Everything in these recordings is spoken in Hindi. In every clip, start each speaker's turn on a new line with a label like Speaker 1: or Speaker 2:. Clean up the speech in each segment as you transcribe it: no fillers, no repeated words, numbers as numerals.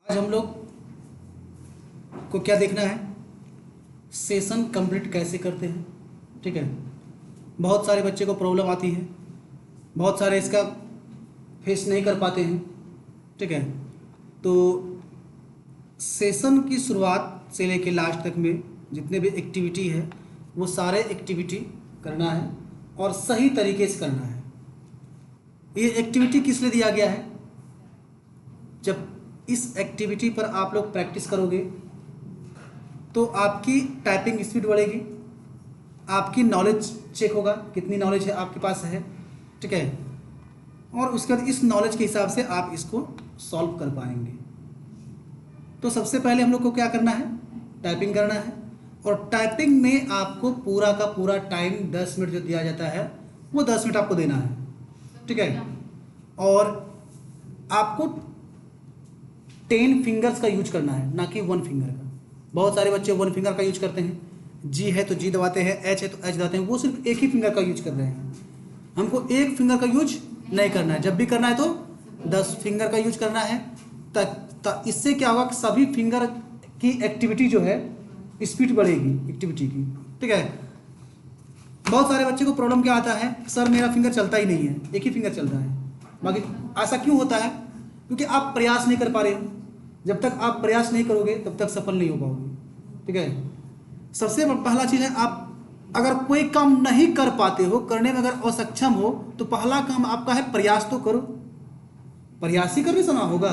Speaker 1: आज हम लोग को क्या देखना है, सेशन कंप्लीट कैसे करते हैं। ठीक है, बहुत सारे बच्चे को प्रॉब्लम आती है, बहुत सारे इसका फेस नहीं कर पाते हैं। ठीक है, तो सेशन की शुरुआत से लेके लास्ट तक में जितने भी एक्टिविटी है वो सारे एक्टिविटी करना है और सही तरीके से करना है। ये एक्टिविटी किस लिए दिया गया है? जब इस एक्टिविटी पर आप लोग प्रैक्टिस करोगे तो आपकी टाइपिंग स्पीड बढ़ेगी, आपकी नॉलेज चेक होगा कितनी नॉलेज है आपके पास है। ठीक है, और उसके बाद इस नॉलेज के हिसाब से आप इसको सॉल्व कर पाएंगे। तो सबसे पहले हम लोग को क्या करना है, टाइपिंग करना है। और टाइपिंग में आपको पूरा का पूरा टाइम 10 मिनट जो दिया जाता है वो 10 मिनट आपको देना है। ठीक है, और आपको 10 फिंगर्स का यूज करना है, ना कि 1 फिंगर का। बहुत सारे बच्चे 1 फिंगर का यूज करते हैं, जी है तो जी दबाते हैं, एच है तो एच दबाते हैं, वो सिर्फ एक ही फिंगर का यूज कर रहे हैं। हमको एक फिंगर का यूज नहीं करना है, जब भी करना है तो 10 फिंगर का यूज करना है। इससे क्या होगा कि सभी फिंगर की एक्टिविटी जो है स्पीड बढ़ेगी एक्टिविटी की। ठीक है, बहुत सारे बच्चे को प्रॉब्लम क्या आता है, सर मेरा फिंगर चलता ही नहीं है, एक ही फिंगर चल रहा है। बाकी ऐसा क्यों होता है? क्योंकि आप प्रयास नहीं कर पा रहे हो। जब तक आप प्रयास नहीं करोगे तब तक सफल नहीं हो पाओगे। ठीक है, सबसे पहला चीज़ है, आप अगर कोई काम नहीं कर पाते हो, करने में अगर असक्षम हो, तो पहला काम आपका है प्रयास तो करो। प्रयास ही करने से ना होगा।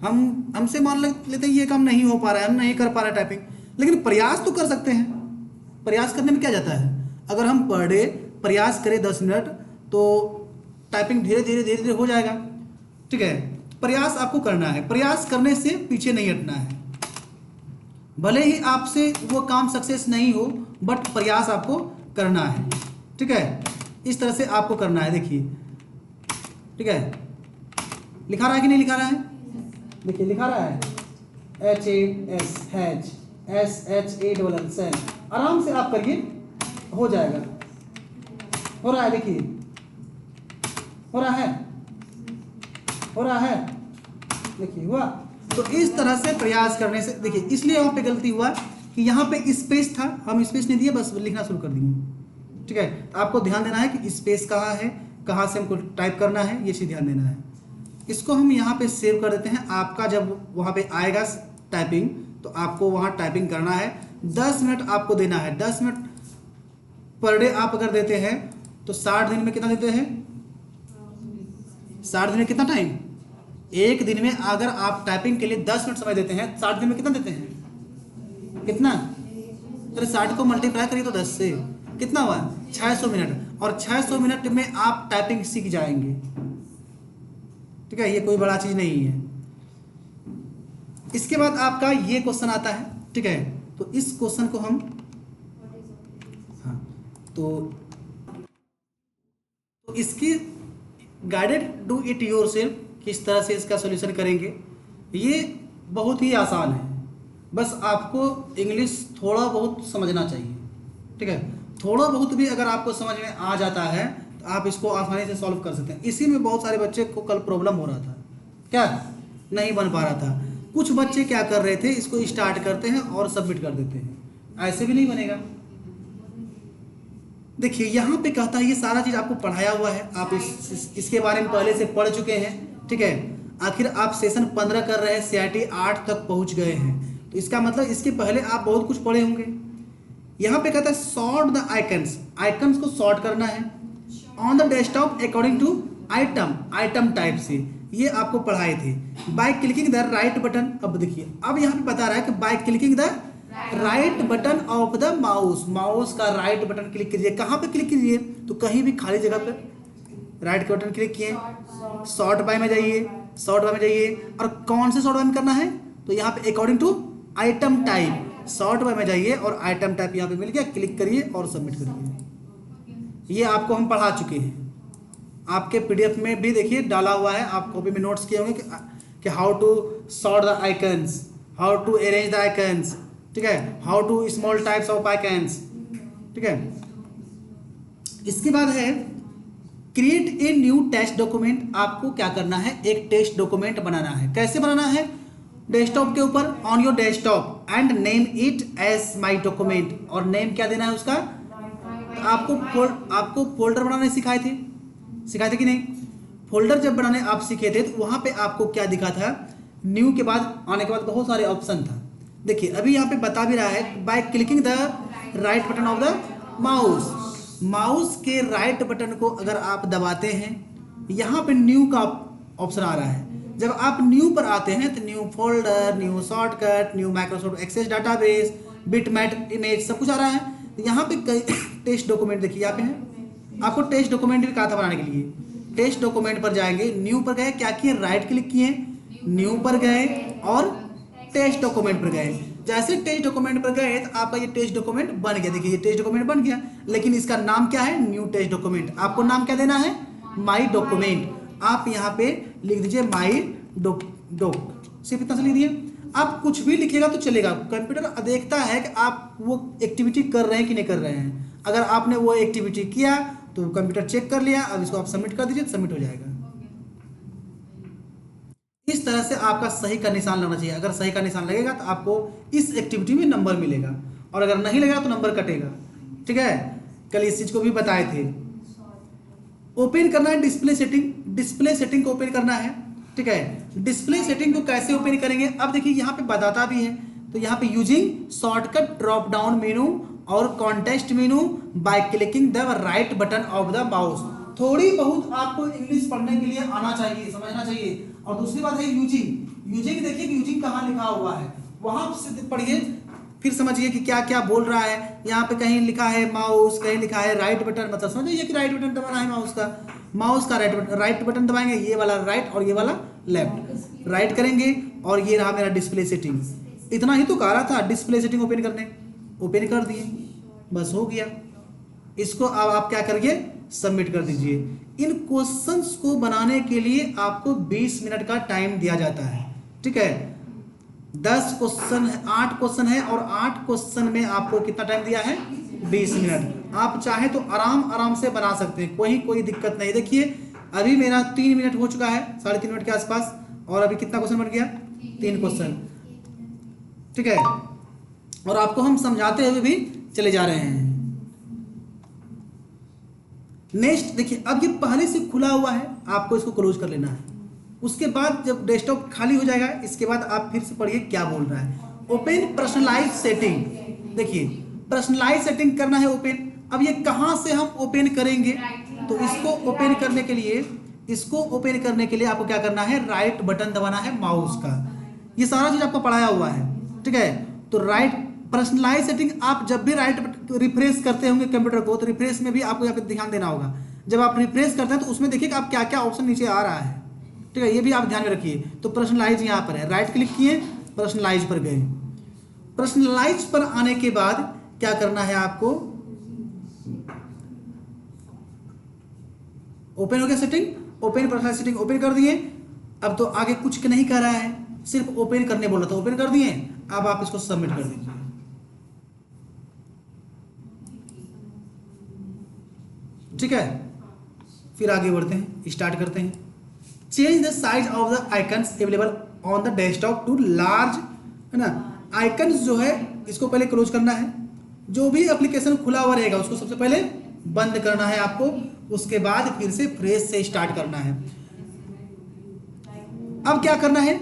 Speaker 1: हमसे मान लेते हैं ये काम नहीं हो पा रहा है, हम नहीं कर पा रहे टाइपिंग, लेकिन प्रयास तो कर सकते हैं। प्रयास करने में क्या जाता है, अगर हम पर डे प्रयास करें 10 मिनट तो टाइपिंग धीरे धीरे हो जाएगा। ठीक है, प्रयास आपको करना है, प्रयास करने से पीछे नहीं हटना है। भले ही आपसे वो काम सक्सेस नहीं हो, बट प्रयास आपको करना है। ठीक है, इस तरह से आपको करना है। देखिए, ठीक है, लिखा रहा है कि नहीं लिखा रहा है? देखिए लिखा रहा है HASH SHALL। आराम से आप करिए, हो जाएगा। हो रहा है, देखिए हो रहा है, हो रहा है, देखिए हुआ। तो इस तरह से प्रयास करने से, देखिए इसलिए वहाँ पे गलती हुआ कि यहाँ पे स्पेस था, हम स्पेस नहीं दिए, बस लिखना शुरू कर दिए। ठीक है, तो आपको ध्यान देना है कि स्पेस कहाँ है, कहाँ से हमको टाइप करना है, ये चीज़ ध्यान देना है। इसको हम यहाँ पे सेव कर देते हैं। आपका जब वहाँ पे आएगा टाइपिंग तो आपको वहाँ टाइपिंग करना है। 10 मिनट आपको देना है। 10 मिनट पर डे आप अगर देते हैं तो 60 दिन में कितना देते हैं? 60 दिन में कितना टाइम? एक दिन में अगर आप टाइपिंग के लिए 10 मिनट समय देते हैं, 60 दिन में कितना देते हैं? कितना? अरे 60 को मल्टीप्लाई करिए तो 10 से कितना हुआ? 600 मिनट। और 600 मिनट में आप टाइपिंग सीख जाएंगे। ठीक है, ये कोई बड़ा चीज़ नहीं है। इसके बाद आपका ये क्वेश्चन आता है। ठीक है, तो इस क्वेश्चन को हम तो इसकी गाइडेड डू इट योरसेल्फ किस तरह से इसका सॉल्यूशन करेंगे, ये बहुत ही आसान है। बस आपको इंग्लिश थोड़ा बहुत समझना चाहिए। ठीक है, थोड़ा बहुत भी अगर आपको समझ में आ जाता है तो आप इसको आसानी से सॉल्व कर सकते हैं। इसी में बहुत सारे बच्चे को कल प्रॉब्लम हो रहा था, क्या नहीं बन पा रहा था। कुछ बच्चे क्या कर रहे थे, इसको स्टार्ट करते हैं और सबमिट कर देते हैं, ऐसे भी नहीं बनेगा। देखिए यहाँ पे कहता है, ये सारा चीज़ आपको पढ़ाया हुआ है, आप इसके बारे में पहले से पढ़ चुके हैं। ठीक है, आखिर आप सेशन 15 कर रहे हैं, CIT 8 तक पहुँच गए हैं, तो इसका मतलब इसके पहले आप बहुत कुछ पढ़े होंगे। यहाँ पे कहता है सॉर्ट द आइकन्स, आइकन्स को सॉर्ट करना है on the desktop according to item type से। ये आपको पढ़ाए थे by clicking the right button. अब देखिए, अब यहाँ पे बता रहा है कि by clicking the right button of the mouse, mouse का राइट बटन क्लिक कीजिए। कहाँ पे क्लिक कीजिए? तो कहीं भी खाली जगह पे राइट बटन क्लिक किए, शॉर्ट बाय में जाइए, शॉर्ट बाय में जाइए। और कौन से शॉर्ट बाय में करना है? तो यहाँ पे according to item type, sort by में जाइए और आइटम टाइप यहाँ पे मिल गया, क्लिक करिए और सबमिट करिए। ये आपको हम पढ़ा चुके हैं, आपके PDF में भी देखिए डाला हुआ है, आप कॉपी में नोट्स किए होंगे कि how to sort the icons, how to arrange the icons. ठीक है, how to small types of icons. ठीक है, इसके बाद है create a new text document. आपको क्या करना है, एक टेक्स्ट डॉक्यूमेंट बनाना है। कैसे बनाना है? डेस्कटॉप के ऊपर, on your desktop and name it as my document, और नेम क्या देना है उसका। तो आपको फोल्डर बनाने सिखाए थे कि नहीं। फोल्डर जब बनाने आप सीखे थे तो वहां पे आपको क्या दिखा था, न्यू के बाद आने के बाद बहुत सारे ऑप्शन था। देखिए अभी यहाँ पे बता भी रहा है bye clicking the right button of the mouse के राइट बटन को अगर आप दबाते हैं, यहाँ पे न्यू का ऑप्शन आ रहा है। जब आप न्यू पर आते हैं तो new folder, new shortcut, new Microsoft access database, bitmap image सब कुछ आ रहा है। तो यहाँ पे टेस्ट डॉक्यूमेंट देखिए यहाँ पे है, आपको टेस्ट डॉक्यूमेंट भी कहा था बनाने के लिए। टेस्ट डॉक्यूमेंट पर जाएंगे, न्यू पर गए, क्या किए, राइट क्लिक किए, न्यू पर गए और टेस्ट डॉक्यूमेंट पर गए। जैसे टेस्ट डॉक्यूमेंट पर गए तो आपका ये टेस्ट डॉक्यूमेंट बन गया। देखिए ये टेस्ट डॉक्यूमेंट बन गया, लेकिन इसका नाम क्या है, न्यू टेस्ट डॉक्यूमेंट। आपको नाम क्या देना है, माई डॉक्यूमेंट। आप यहाँ पे लिख दीजिए माई डॉक, सिर्फ इतना से लिख दिए। आप कुछ भी लिखेगा तो चलेगा, कंप्यूटर देखता है कि आप वो एक्टिविटी कर रहे हैं कि नहीं कर रहे हैं। अगर आपने वो एक्टिविटी किया तो कंप्यूटर चेक कर लिया, अब इसको आप सबमिट कर दीजिए तो सबमिट हो जाएगा। इस तरह से आपका सही का निशान लगना चाहिए। अगर सही का निशान लगेगा तो आपको इस एक्टिविटी में नंबर मिलेगा, और अगर नहीं लगेगा तो नंबर कटेगा। ठीक है, कल इस चीज को भी बताए थे। ओपन करना है डिस्प्ले सेटिंग को ओपन करना है। ठीक है, डिस्प्ले सेटिंग को कैसे ओपन करेंगे, अब देखिए यहाँ पे बताता भी है। तो यहाँ पे using shortcut drop down menu और context menu by clicking the right button of the mouse. थोड़ी बहुत आपको इंग्लिश पढ़ने के लिए आना चाहिए, समझना चाहिए। और दूसरी बात है यूजिंग देखिए कि यूजिंग कहाँ लिखा हुआ है, वहां से पढ़िए, फिर समझिए कि क्या क्या बोल रहा है। यहाँ पे कहीं लिखा है माउस, कहीं लिखा है राइट बटन, मतलब समझिए कि राइट बटन दबाना है माउस का राइट बटन दबाएंगे, ये वाला राइट और ये वाला लेफ्ट। राइट करेंगे और ये रहा मेरा डिस्प्ले सेटिंग। इतना ही तो कह रहा था, डिस्प्ले सेटिंग ओपन कर दिए, बस हो गया। इसको अब आप क्या करिए, सबमिट कर दीजिए। इन क्वेश्चंस को बनाने के लिए आपको 20 मिनट का टाइम दिया जाता है। ठीक है, 10 क्वेश्चन, 8 क्वेश्चन है और 8 क्वेश्चन में आपको कितना टाइम दिया है, 20 मिनट। आप चाहे तो आराम से बना सकते हैं, कोई दिक्कत नहीं। देखिए अभी मेरा 3 मिनट हो चुका है, 3.5 मिनट के आसपास, और अभी कितना क्वेश्चन बन गया, 3 क्वेश्चन। ठीक है, और आपको हम समझाते हुए भी चले जा रहे हैं। नेक्स्ट देखिए, अब ये पहले से खुला हुआ है, आपको इसको क्लोज कर लेना है। उसके बाद जब डेस्कटॉप खाली हो जाएगा, इसके बाद आप फिर से पढ़िए क्या बोल रहा है। ओपन पर्सनलाइज सेटिंग, देखिए पर्सनलाइज सेटिंग करना है ओपन। अब ये कहाँ से हम ओपन करेंगे, तो इसको ओपन करने के लिए आपको क्या करना है, राइट बटन दबाना है माउस का। ये सारा चीज आपको पढ़ाया हुआ है। ठीक है, तो राइट पर्सनलाइज सेटिंग, आप जब भी राइट रिफ्रेश करते होंगे कंप्यूटर को, तो रिफ्रेश में भी आपको यहाँ पे ध्यान देना होगा। जब आप रिफ्रेश करते हैं तो उसमें देखिए कि आप क्या क्या ऑप्शन नीचे आ रहा है। ठीक है, ये भी आप ध्यान में रखिए। तो पर्सनलाइज यहाँ पर है, राइट क्लिक किए, पर्सनलाइज पर गए। पर्सनलाइज पर आने के बाद क्या करना है आपको, ओपन हो गया setting, open personalize setting open कर दिए। अब तो आगे कुछ नहीं कर रहा है, सिर्फ ओपन करने बोला था, ओपन कर दिए। अब आप इसको सबमिट कर दीजिए। ठीक है, फिर आगे बढ़ते हैं, स्टार्ट करते हैं। Change the size of the icons available on the desktop to large, है ना। आइकन्स जो है इसको पहले क्लोज करना है। जो भी एप्लीकेशन खुला हुआ रहेगा उसको सबसे पहले बंद करना है आपको, उसके बाद फिर से फ्रेश से स्टार्ट करना है। अब क्या करना है,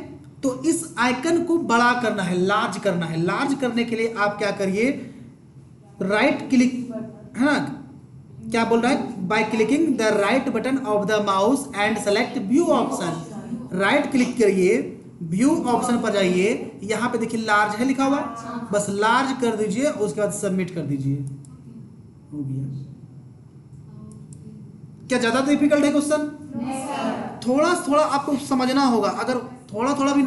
Speaker 1: तो इस आइकन को बड़ा करना है, लार्ज करना है। लार्ज करने के लिए आप क्या करिए, राइट क्लिक, है ना, क्या बोल रहा है, bye clicking the right button of the mouse and select view option. Right click करिए, व्यू ऑप्शन पर जाइए, यहाँ पे देखिए लार्ज है लिखा हुआ, बस लार्ज कर दीजिए, उसके बाद सबमिट कर दीजिए, हो गया। क्या ज्यादा डिफिकल्ट है क्वेश्चन? थोड़ा आपको समझना होगा। अगर थोड़ा भी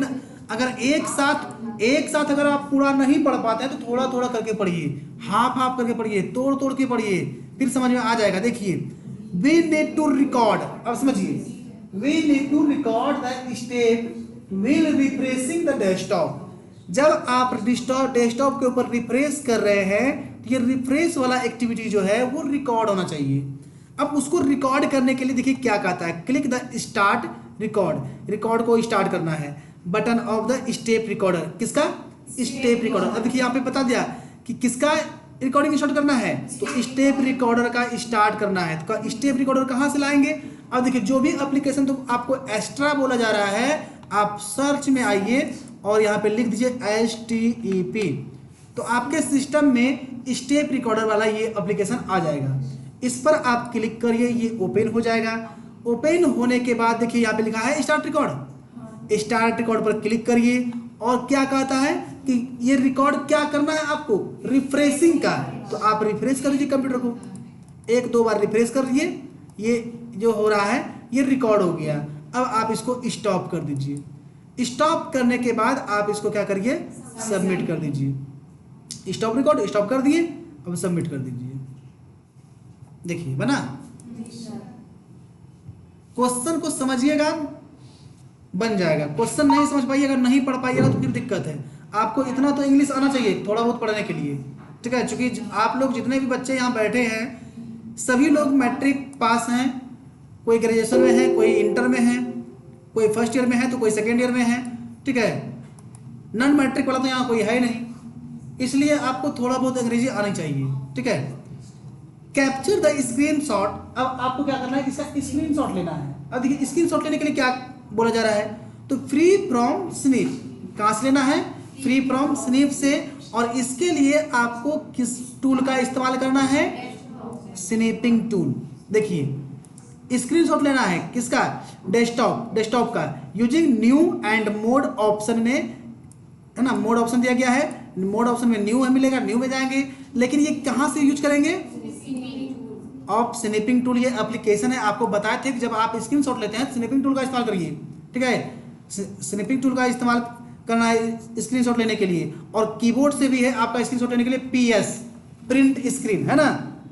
Speaker 1: अगर एक साथ अगर आप पूरा नहीं पढ़ पाते हैं तो थोड़ा करके पढ़िए, हाफ करके पढ़िए, तोड़ के पढ़िए, फिर समझ में आ जाएगा। देखिए वी नीड टू रिकॉर्ड, अब समझिए, we need to record the step while refreshing the desktop. जब आप डेस्कटॉप के ऊपर रिफ्रेश कर रहे हैं तो ये रिफ्रेश वाला एक्टिविटी जो है वो रिकॉर्ड होना चाहिए। अब उसको रिकॉर्ड करने के लिए देखिए क्या कहता है, क्लिक द स्टार्ट रिकॉर्ड को स्टार्ट करना है। Button of the step recorder, किसका? Step recorder. अब देखिए यहाँ पे बता दिया कि किसका रिकॉर्डिंग स्टार्ट करना है, तो स्टेप रिकॉर्डर का स्टार्ट करना है। तो स्टेप रिकॉर्डर कहाँ से लाएंगे? अब देखिए जो भी एप्लीकेशन तो आपको एक्स्ट्रा बोला जा रहा है, आप सर्च में आइए और यहाँ पे लिख दीजिए HTTP, तो आपके सिस्टम में स्टेप रिकॉर्डर वाला ये एप्लीकेशन आ जाएगा। इस पर आप क्लिक करिए, ये ओपन हो जाएगा। ओपन होने के बाद देखिए यहाँ पे लिखा है स्टार्ट रिकॉर्ड। स्टार्ट रिकॉर्ड पर क्लिक करिए और क्या कहता है कि ये रिकॉर्ड क्या करना है आपको? रिफ्रेशिंग का। तो आप रिफ्रेश कर लीजिए कंप्यूटर को, 1-2 बार रिफ्रेश कर लीजिए, ये जो हो रहा है ये रिकॉर्ड हो गया। अब आप इसको स्टॉप कर दीजिए। स्टॉप करने के बाद आप इसको क्या करिए? सबमिट कर दीजिए। स्टॉप रिकॉर्ड स्टॉप कर दिए, अब सबमिट कर दीजिए। देखिए बना। क्वेश्चन को समझिएगा, बन जाएगा। क्वेश्चन नहीं समझ पाइएगा, नहीं पढ़ पाइएगा तो फिर दिक्कत है। आपको इतना तो इंग्लिश आना चाहिए थोड़ा बहुत पढ़ने के लिए, ठीक है? चूंकि आप लोग जितने भी बच्चे यहाँ बैठे हैं सभी लोग मैट्रिक पास हैं, कोई ग्रेजुएशन में है, कोई इंटर में है, कोई फर्स्ट ईयर में है, तो कोई सेकेंड ईयर में है, ठीक है? नॉन मैट्रिक वाला तो यहाँ कोई है नहीं, इसलिए आपको थोड़ा बहुत अंग्रेजी आनी चाहिए, ठीक है? Capture the screenshot. अब आपको क्या करना है? इसका स्क्रीनशॉट लेना है। अब देखिए स्क्रीनशॉट लेने के लिए क्या बोला जा रहा है, तो फ्री फ्रॉम स्निप। कहाँ से लेना है? फ्री फ्रॉम स्निप से। और इसके लिए आपको किस टूल का इस्तेमाल करना है? Snapping tool. देखिए स्क्रीनशॉट लेना है किसका? डेस्कटॉप का। Using new and mode option में, है ना, मोड ऑप्शन दिया गया है। मोड ऑप्शन में न्यू है मिलेगा, न्यू में जाएंगे। लेकिन ये कहाँ से यूज करेंगे? Of snapping tool. ये एप्लीकेशन है, आपको बताए थे कि जब आप स्क्रीनशॉट लेते हैं स्नैपिंग टूल का इस्तेमाल करिए, ठीक है? स्नैपिंग टूल का इस्तेमाल करना है स्क्रीनशॉट लेने के लिए। और कीबोर्ड से भी है आपका स्क्रीनशॉट लेने के लिए PS, प्रिंट स्क्रीन, है ना,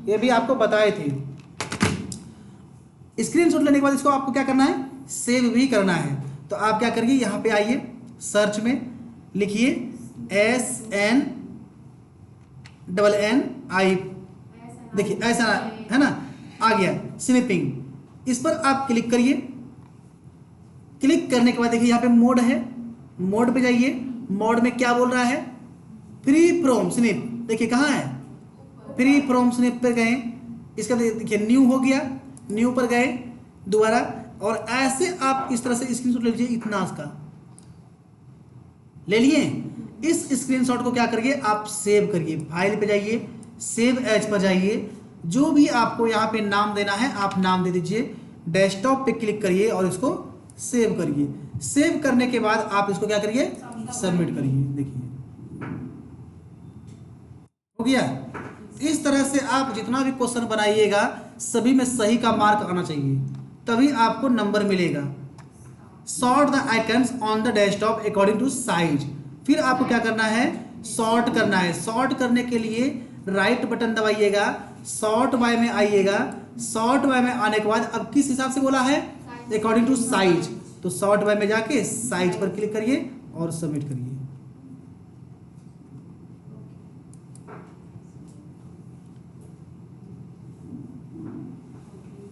Speaker 1: ये भी आपको बताए थे। स्क्रीनशॉट लेने के बाद इसको आपको क्या करना है? सेव भी करना है। तो आप क्या करिए, यहाँ पे आइए, सर्च में लिखिए SNNI, देखिए ऐसा है ना, आ गया स्नैपिंग। इस पर आप क्लिक करिए। क्लिक करने के बाद देखिए यहाँ पे मोड है, मोड पे जाइए। मोड में क्या बोल रहा है? Free from snap. देखिए कहाँ है? फ्री फ्रॉम स्नैप पर गए, इसका देखिए न्यू हो गया, न्यू पर गए दोबारा। और ऐसे आप इस तरह से स्क्रीनशॉट ले लीजिए, इतना का ले लिए। इस स्क्रीनशॉट को क्या करिए? आप सेव करिए। फाइल पे जाइए, सेव एज पर जाइए, जो भी आपको यहाँ पे नाम देना है आप नाम दे दीजिए। डेस्कटॉप पे क्लिक करिए और इसको सेव करिए। सेव करने के बाद आप इसको क्या करिए? सबमिट करिए। देखिए हो गया। इस तरह से आप जितना भी क्वेश्चन बनाइएगा सभी में सही का मार्क आना चाहिए, तभी आपको नंबर मिलेगा। Sort the icons on the desktop according to size. फिर आपको क्या करना है? सॉर्ट करना है। सॉर्ट करने के लिए राइट बटन दबाइएगा, सॉर्ट बाय में आइएगा। सॉर्ट बाय में आने के बाद अब किस हिसाब से बोला है? According to size. तो सॉर्ट बाय में जाके साइज पर क्लिक करिए और सबमिट करिए।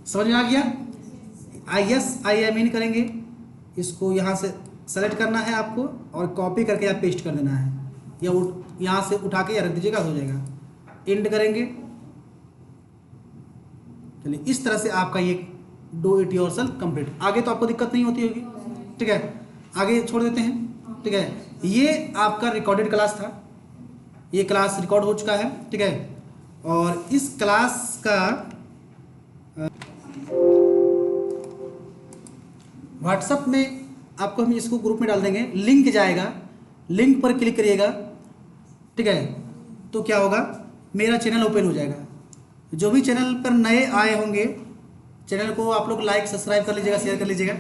Speaker 1: समझ में आ गया? ISIMIN करेंगे, इसको यहाँ से सेलेक्ट करना है आपको और कॉपी करके या पेस्ट कर देना है, या यहाँ से उठा के या रख दीजिएगा, हो जाएगा। एंड करेंगे। चलिए इस तरह से आपका ये डू इट योरसेल्फ कंप्लीट। आगे तो आपको दिक्कत नहीं होती होगी, ठीक है? आगे छोड़ देते हैं, ठीक है? ये आपका रिकॉर्डेड क्लास था, ये क्लास रिकॉर्ड हो चुका है, ठीक है? और इस क्लास का व्हाट्सएप में आपको हम इसको ग्रुप में डाल देंगे, लिंक जाएगा, लिंक पर क्लिक करिएगा, ठीक है? तो क्या होगा? मेरा चैनल ओपन हो जाएगा। जो भी चैनल पर नए आए होंगे चैनल को आप लोग लाइक सब्सक्राइब कर लीजिएगा, शेयर कर लीजिएगा,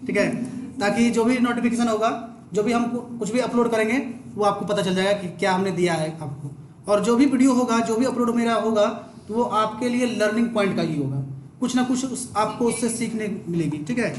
Speaker 1: ठीक है? ताकि जो भी नोटिफिकेशन होगा, जो भी हम कुछ भी अपलोड करेंगे वो आपको पता चल जाएगा कि क्या हमने दिया है आपको। और जो भी वीडियो होगा, जो भी अपलोड मेरा होगा, तो वो आपके लिए लर्निंग पॉइंट का ही होगा, कुछ ना कुछ आपको उससे सीखने मिलेगी, ठीक है?